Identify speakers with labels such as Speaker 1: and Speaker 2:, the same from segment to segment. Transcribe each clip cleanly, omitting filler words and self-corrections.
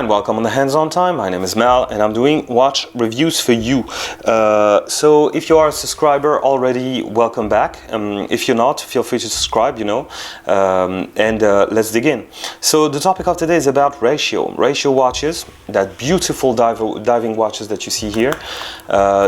Speaker 1: and welcome on the Hands-On Time. My name is Mal and I'm doing watch reviews for you. So if you are a subscriber already, welcome back. If you're not, feel free to subscribe, let's dig in. So the topic of today is about Ratio watches, that beautiful diving watches that you see here.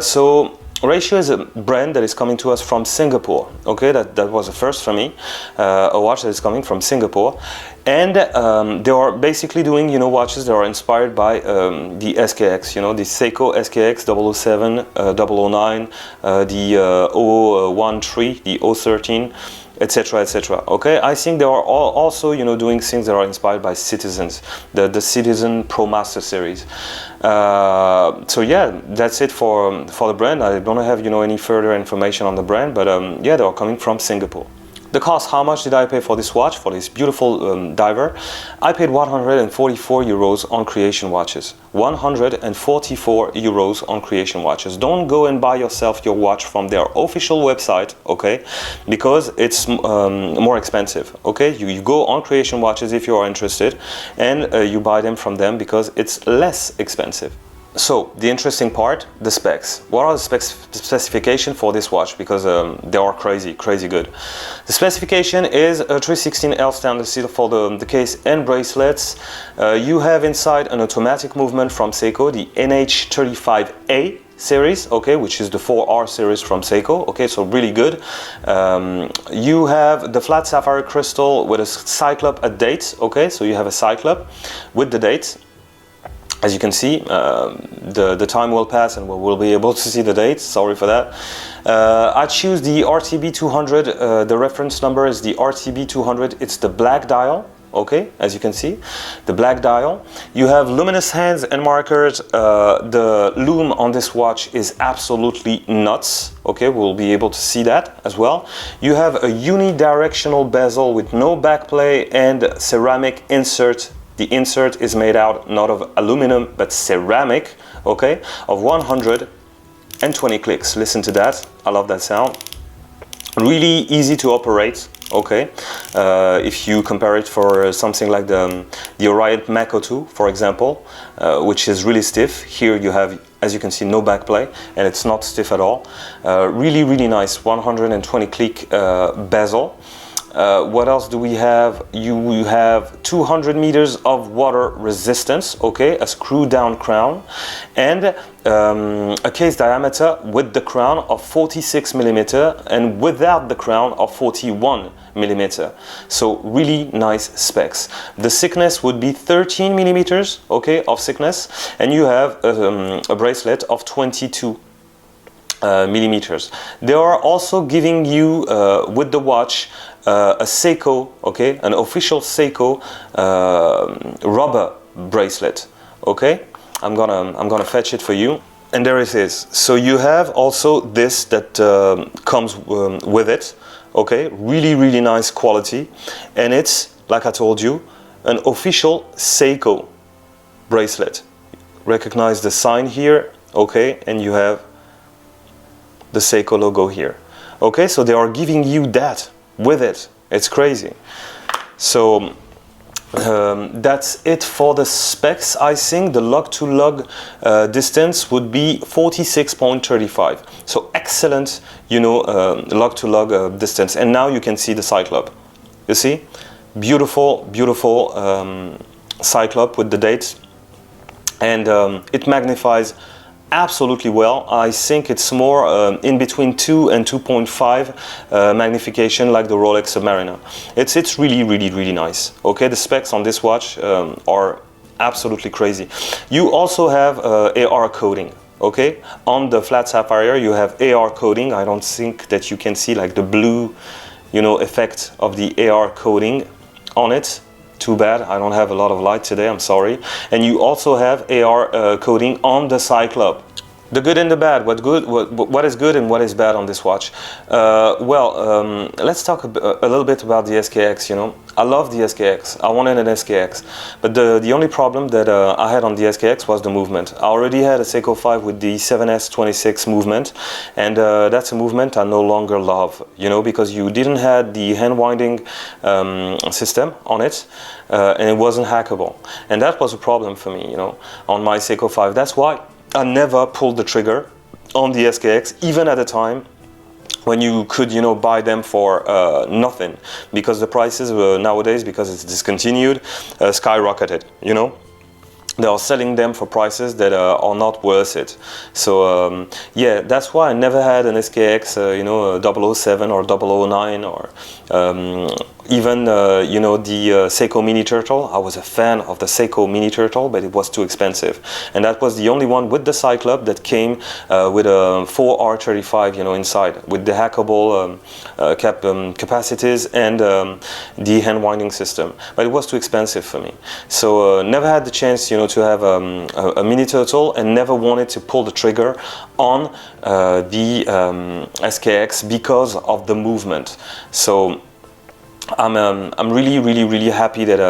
Speaker 1: So Ratio is a brand that is coming to us from Singapore. Okay, that was a first for me, a watch that is coming from Singapore. And they are basically doing, watches that are inspired by the SKX, the Seiko SKX 007, 009, the 013, the 013, etc., etc. Okay, I think they are also, doing things that are inspired by Citizens, the Citizen Pro Master series. So yeah, that's it for the brand. I don't have, any further information on the brand, but yeah, they are coming from Singapore. The cost, how much did I pay for this watch, for this beautiful diver? I paid 144 euros on Creation watches. 144 euros on Creation watches. Don't go and buy yourself your watch from their official website, okay? Because it's more expensive, okay? You go on Creation watches if you are interested, and you buy them from them because it's less expensive. So the interesting part, the specs. What are the specification for this watch? Because they are crazy good. The specification is a 316L stainless steel for the case and bracelets. You have inside an automatic movement from Seiko, the NH35A series, okay, which is the 4R series from Seiko, okay, so really good. You have the flat sapphire crystal with a cyclop at date, okay, so you have a cyclop with the date. As you can see, the time will pass and we'll be able to see the date. Sorry for that. I choose the RTB200. The reference number is the RTB200. It's the black dial. Okay, as you can see, the black dial. You have luminous hands and markers. The lume on this watch is absolutely nuts. Okay, we'll be able to see that as well. You have a unidirectional bezel with no backplay and ceramic insert. The insert is made out not of aluminum but ceramic, okay, of 120 clicks. Listen to that, I love that sound. Really easy to operate, okay. If you compare it for something like the Orion Mako 2, for example, which is really stiff. Here you have, as you can see, no backplay and it's not stiff at all. Really nice 120 click bezel. What else do we have? You have 200 meters of water resistance, okay, a screw down crown, and a case diameter with the crown of 46 millimeter and without the crown of 41 millimeter. So really nice specs. The thickness would be 13 millimeters, okay, of thickness, and you have a bracelet of 22 millimeters. They are also giving you with the watch a Seiko, okay, an official Seiko rubber bracelet. Okay, I'm gonna fetch it for you, and there it is. So you have also this that comes with it. Okay, really nice quality, and it's, like I told you, an official Seiko bracelet. Recognize the sign here, okay, and you have the Seiko logo here. Okay, so they are giving you that with it. It's crazy. So that's it for the specs. I think the lug to lug distance would be 46.35. So excellent, lug to lug distance. And now you can see the cyclop. You see, beautiful cyclop with the dates, and it magnifies absolutely well. I think it's more in between 2 and 2.5 magnification, like the ROLEX Submariner. It's really nice. Okay, the specs on this watch are absolutely crazy. You also have AR coding. Okay, on the flat sapphire you have AR coding. I don't think that you can see like the blue, effect of the AR coding on it. Too bad, I don't have a lot of light today, I'm sorry. And you also have AR coding on the cyclop. The good and the bad. What is good and what is bad on this watch? Let's talk a little bit about the SKX. You know, I love the SKX. I wanted an SKX, but the only problem that I had on the SKX was the movement. I already had a Seiko 5 with the 7S26 movement, and that's a movement I no longer love. You know, because you didn't have the hand winding system on it, and it wasn't hackable, and that was a problem for me. You know, on my Seiko 5. That's why I never pulled the trigger on the SKX, even at a time when you could, you know, buy them for nothing, because the prices nowadays, because it's discontinued, skyrocketed. You know, they are selling them for prices that are not worth it. So yeah, that's why I never had an SKX, you know, 007 or 009 or even you know, the Seiko Mini Turtle. I was a fan of the Seiko Mini Turtle, but it was too expensive, and that was the only one with the Cyclops that came with a 4R35, you know, inside, with the hackable capacities and the hand winding system, but it was too expensive for me. So never had the chance, you know, to have a Mini Turtle, and never wanted to pull the trigger on the SKX because of the movement. So I'm really happy that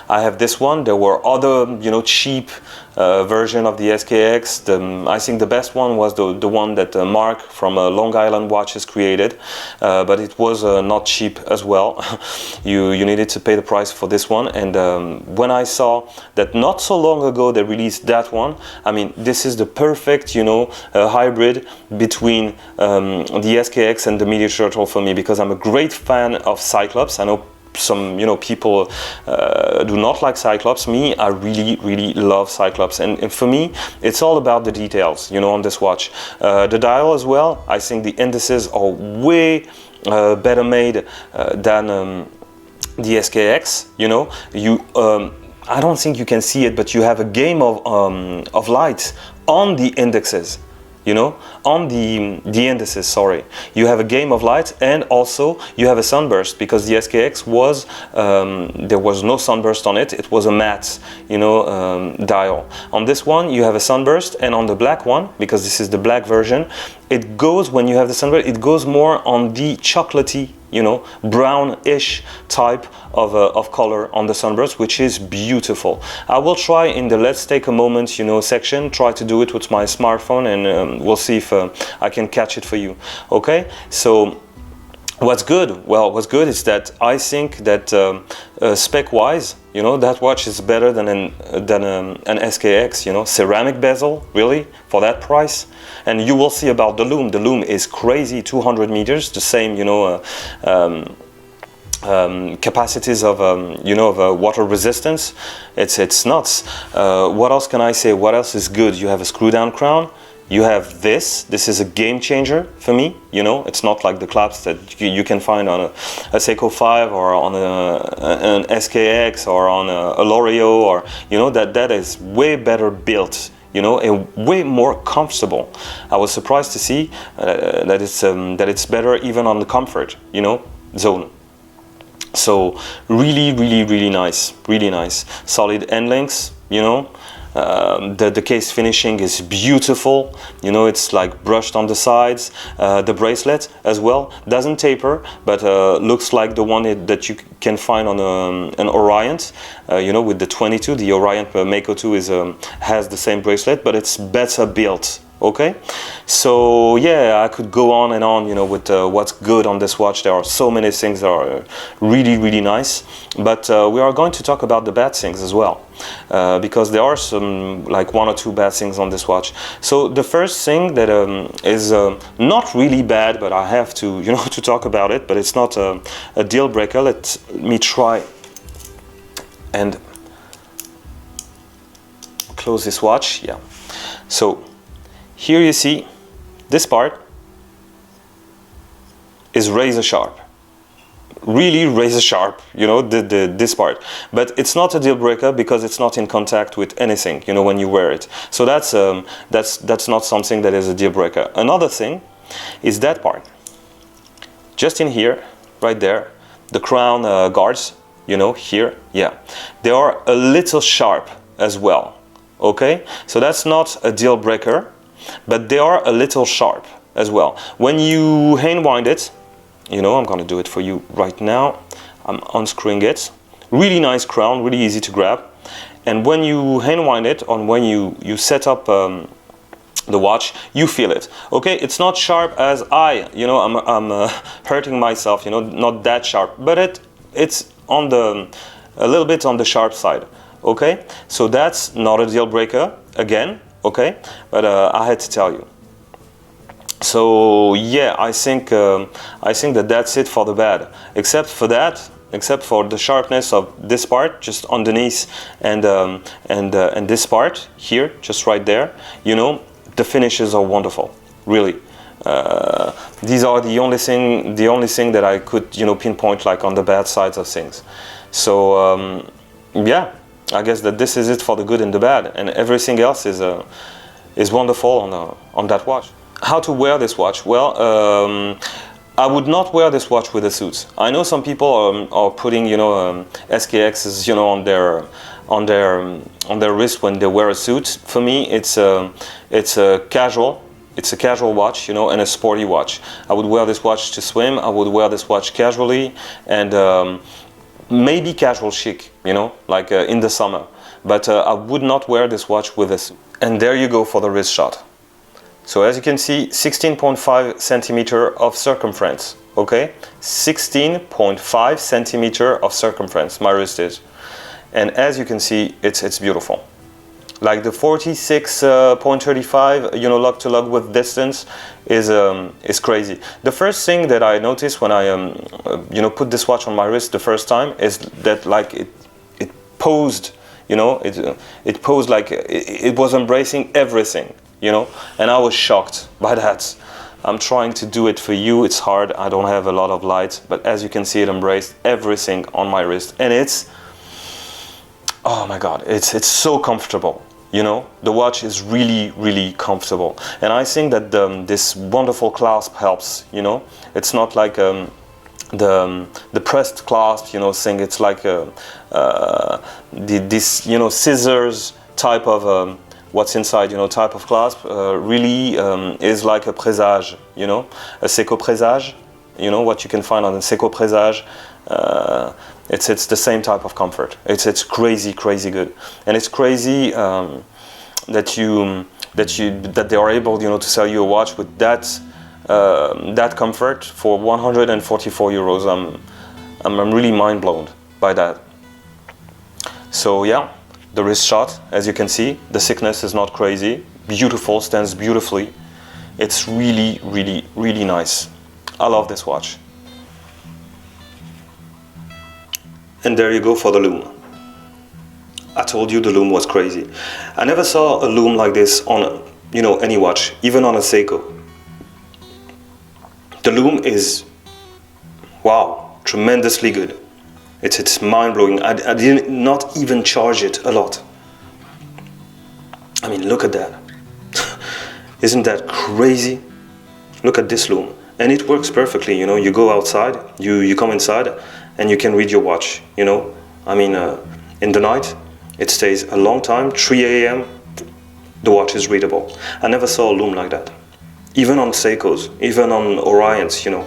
Speaker 1: I have this one. There were other, you know, cheap version of the SKX. I think the best one was the one that Mark from Long Island Watches created, but it was not cheap as well. You needed to pay the price for this one, and when I saw that not so long ago they released that one, I mean, this is the perfect, you know, hybrid between the SKX and the Mini Turtle for me, because I'm a great fan of Cyclops. I know some, you know, people do not like Cyclops. Me, I really love Cyclops, and for me it's all about the details, you know, on this watch. The dial as well, I think the indices are way better made than the SKX. You know, I don't think you can see it, but you have a game of lights on the indexes. You know, on the indices, sorry, you have a game of light, and also you have a sunburst, because the SKX was there was no sunburst on it. It was a matte, you know, dial. On this one you have a sunburst, and on the black one, because this is the black version, it goes, when you have the sunburst, it goes more on the chocolatey, you know, brownish type of color on the sunburst, which is beautiful. I will try in the let's take a moment, you know, section, try to do it with my smartphone, and we'll see if I can catch it for you. Okay, so what's good? Well, what's good is that I think that spec-wise, you know, that watch is better than an SKX. You know, ceramic bezel, really, for that price. And you will see about the Lume. The Lume is crazy, 200 meters, the same, you know, capacities of you know, of water resistance. It's nuts. What else can I say? What else is good? You have a screw down crown. You have this is a game changer for me. You know, it's not like the clasps that you can find on a Seiko 5 or on an SKX or on a L'Oreal, or, you know, that is way better built, you know, and way more comfortable. I was surprised to see that it's better even on the comfort, you know, zone. So really nice, really nice. Solid end links, you know. The case finishing is beautiful, you know, it's like brushed on the sides. The bracelet as well doesn't taper, but looks like the one that you can find on an Orion, you know, with the 22. The Orion Mako 2 has the same bracelet, but it's better built. Okay, so yeah, I could go on and on, you know, with what's good on this watch. There are so many things that are really nice, but we are going to talk about the bad things as well, because there are some, like, one or two bad things on this watch. So the first thing that is not really bad, but I have to, you know, to talk about it, but it's not a deal breaker. Let me try and close this watch. Yeah, so here you see this part is razor sharp, really razor sharp, you know, this part, but it's not a deal breaker because it's not in contact with anything, you know, when you wear it. So that's not something that is a deal breaker. Another thing is that part, just in here, right there, the crown guards, you know, here, yeah, they are a little sharp as well. Okay, so that's not a deal breaker. but they are a little sharp as well. When you hand wind it, you know, I'm gonna do it for you right now. I'm unscrewing it. Really nice crown, really easy to grab. And when you hand wind it, or when you set up the watch, you feel it. Okay, it's not sharp as I'm hurting myself, you know, not that sharp, but it's on the a little bit on the sharp side. Okay, so that's not a deal breaker again. Okay, but I had to tell you. So yeah, I think that that's it for the bad. Except for the sharpness of this part just underneath and this part here, just right there. You know, the finishes are wonderful, really. These are the only thing that I could, you know, pinpoint like on the bad sides of things. So yeah, I guess that this is it for the good and the bad, and everything else is wonderful on that watch. How to wear this watch? Well, I would not wear this watch with a suit. I know some people are putting, you know, SKXs, you know, on their wrist when they wear a suit. For me, it's a casual watch, you know, and a sporty watch. I would wear this watch to swim. I would wear this watch casually and maybe casual chic, you know, like in the summer. But I would not wear this watch with a suit. And there you go for the wrist shot. So as you can see, 16.5 centimeter of circumference, okay? 16.5 centimeter of circumference, my wrist is. And as you can see, it's beautiful. Like the 46.35, you know, lug to lug with distance is crazy. The first thing that I noticed when I, you know, put this watch on my wrist the first time is that like it posed, you know, it posed like it was embracing everything. You know, and I was shocked by that. I'm trying to do it for you. It's hard. I don't have a lot of light, but as you can see, it embraced everything on my wrist, and it's, oh my God, it's so comfortable. You know, the watch is really, really comfortable, and I think that this wonderful clasp helps. You know, it's not like the pressed clasp, you know, thing. It's like this, you know, scissors type of. What's inside, you know, type of clasp really is like a présage, you know, a Seiko présage, you know, what you can find on a Seiko présage. It's the same type of comfort. It's crazy good, and it's crazy that they are able, you know, to sell you a watch with that comfort for 144 euros. I'm really mind blown by that. So yeah. The wrist shot, as you can see, the thickness is not crazy. Beautiful, stands beautifully. It's really, really, really nice. I love this watch. And there you go for the Lume. I told you the Lume was crazy. I never saw a Lume like this on, you know, any watch, even on a Seiko. The Lume is, wow, tremendously good. It's mind-blowing. I did not even charge it a lot. I mean, look at that. Isn't that crazy? Look at this Lume. And it works perfectly, you know. You go outside, you come inside, and you can read your watch, you know. I mean, in the night, it stays a long time. 3 a.m., the watch is readable. I never saw a Lume like that. Even on Seikos, even on Orions, you know.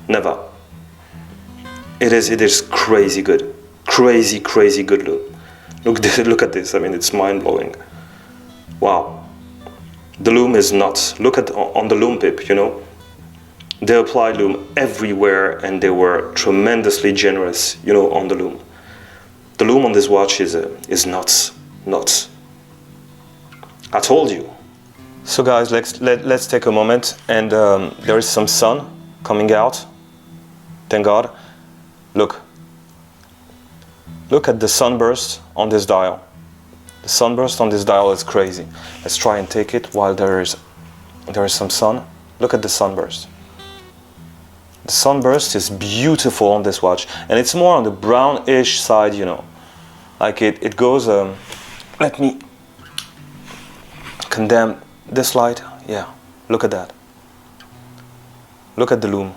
Speaker 1: Never. It is crazy good, crazy good Lume. Look at this. I mean, it's mind blowing. Wow, the Lume is nuts. Look at on the Lume pip. You know, they applied Lume everywhere, and they were tremendously generous. You know, on the Lume. The Lume on this watch is nuts. I told you. So guys, let's take a moment, and there is some sun coming out. Thank God. Look at the sunburst on this dial. The sunburst on this dial is crazy. Let's try and take it while there is some sun. Look at the sunburst. The sunburst is beautiful on this watch, and it's more on the brownish side, you know. Like it goes, let me condemn this light. Yeah, look at that. Look at the Lume.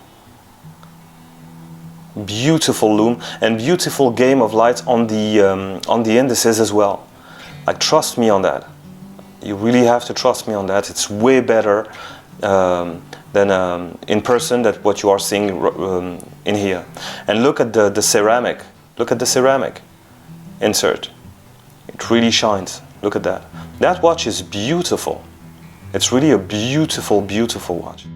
Speaker 1: Beautiful Lume, and beautiful game of light on the indices as well. Like, trust me on that. You really have to trust me on that. It's way better than in person that what you are seeing in here. And look at the ceramic. Look at the ceramic insert. It really shines. Look at that. That watch is beautiful. It's really a beautiful, beautiful watch.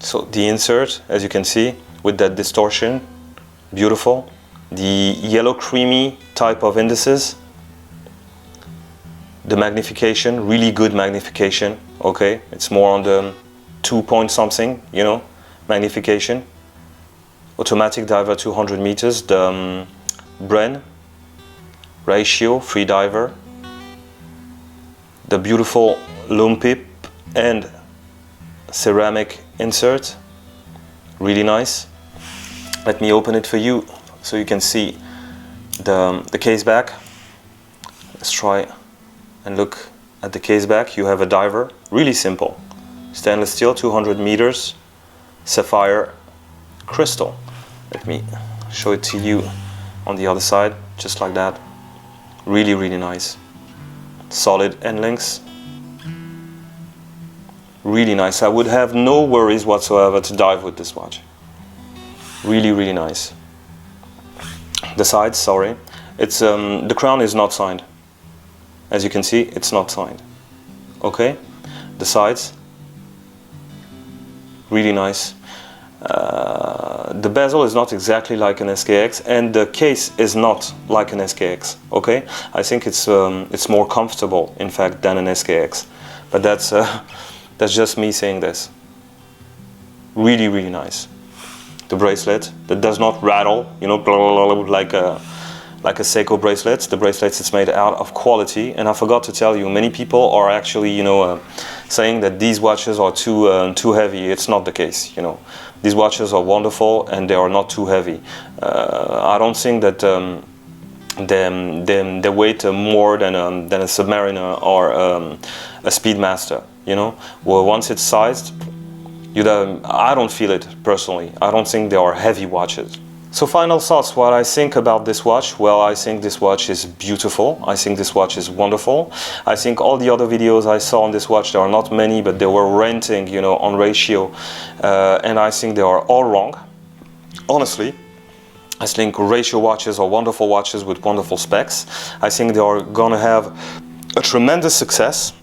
Speaker 1: So the insert, as you can see, with that distortion, beautiful. The yellow creamy type of indices. The magnification, really good magnification, okay? It's more on the 2 point something, you know, magnification. Automatic diver 200 meters, the Bren ratio, free diver. The beautiful Lume pip and ceramic insert, really nice. Let me open it for you so you can see the case back. Let's try and look at the case back. You have a diver, really simple, stainless steel, 200 meters, sapphire crystal. Let me show it to you on the other side, just like that. Really, really nice. Solid end links. Really nice. I would have no worries whatsoever to dive with this watch. Really, really nice. The sides, sorry. It's the crown is not signed. As you can see, it's not signed. Okay? The sides, really nice. The bezel is not exactly like an SKX, and the case is not like an SKX. Okay? I think it's more comfortable, in fact, than an SKX. But that's just me saying this. Really, really nice. The bracelet that does not rattle, you know, like a Seiko bracelet. The bracelet is made out of quality, and I forgot to tell you, many people are actually, you know, saying that these watches are too heavy. It's not the case, you know. These watches are wonderful and they are not too heavy. I don't think that they weight more than a Submariner or a Speedmaster. You know, well, once it's sized, I don't feel it personally. I don't think they are heavy watches. So final thoughts, what I think about this watch. Well, I think this watch is beautiful. I think this watch is wonderful. I think all the other videos I saw on this watch, there are not many, but they were ranting, you know, on ratio. And I think they are all wrong. Honestly, I think ratio watches are wonderful watches with wonderful specs. I think they are gonna have a tremendous success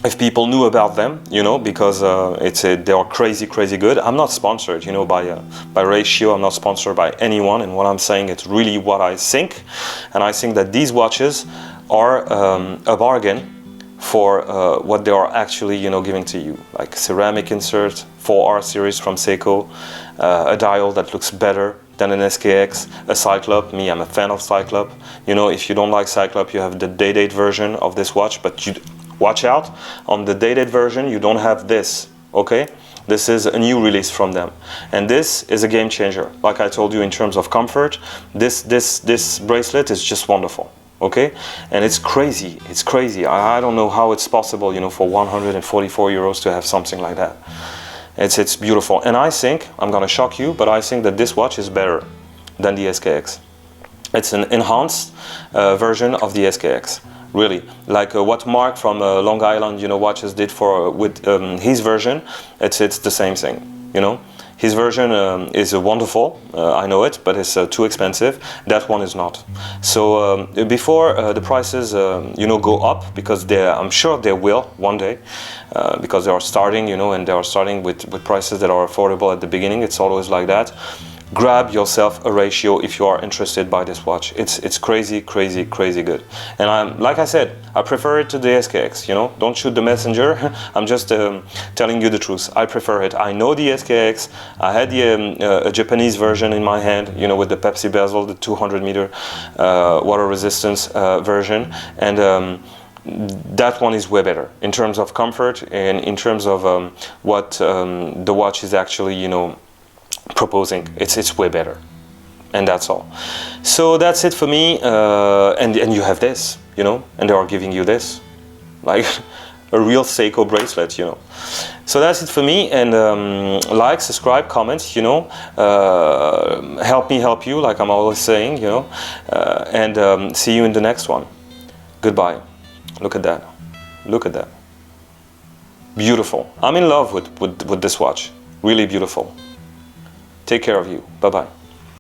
Speaker 1: if people knew about them, you know, because they are crazy good. I'm not sponsored, you know, by ratio. I'm not sponsored by anyone, and what I'm saying is really what I think. And I think that these watches are a bargain for what they are actually, you know, giving to you. Like ceramic insert, 4R series from Seiko, a dial that looks better than an SKX, a Cyclop. Me, I'm a fan of Cyclop. You know, if you don't like Cyclop, you have the day-date version of this watch, but watch out, on the dated version you don't have this, okay? This is a new release from them, and this is a game changer. Like I told you, in terms of comfort, this bracelet is just wonderful, okay? And it's crazy, it's crazy. I don't know how it's possible, you know, for 144 euros to have something like that. It's beautiful, and I think, I'm gonna shock you, but I think that this watch is better than the SKX. It's an enhanced version of the SKX. Really, like what Mark from Long Island, you know, watches did with his version. It's the same thing, you know. His version is wonderful, I know it, but it's too expensive. That one is not. So before the prices, you know, go up, because I'm sure they will one day, because they are starting, you know, and they are starting with prices that are affordable at the beginning. It's always like that. Grab yourself a ratio if you are interested by this watch. It's crazy good. And like I said, I prefer it to the SKX, you know. Don't shoot the messenger. I'm just telling you the truth. I prefer it. I know the SKX. I had a Japanese version in my hand, you know, with the Pepsi bezel, the 200 meter water resistance version. And that one is way better in terms of comfort and in terms of what the watch is actually, you know, proposing. It's way better, and that's all. So that's it for me. And you have this, you know, and they are giving you this, like a real Seiko bracelet, you know. So that's it for me. And like, subscribe, comment, you know, help me help you, like I'm always saying, you know. And see you in the next one. Goodbye. Look at that. Look at that. Beautiful. I'm in love with this watch. Really beautiful. Take care of you. Bye-bye.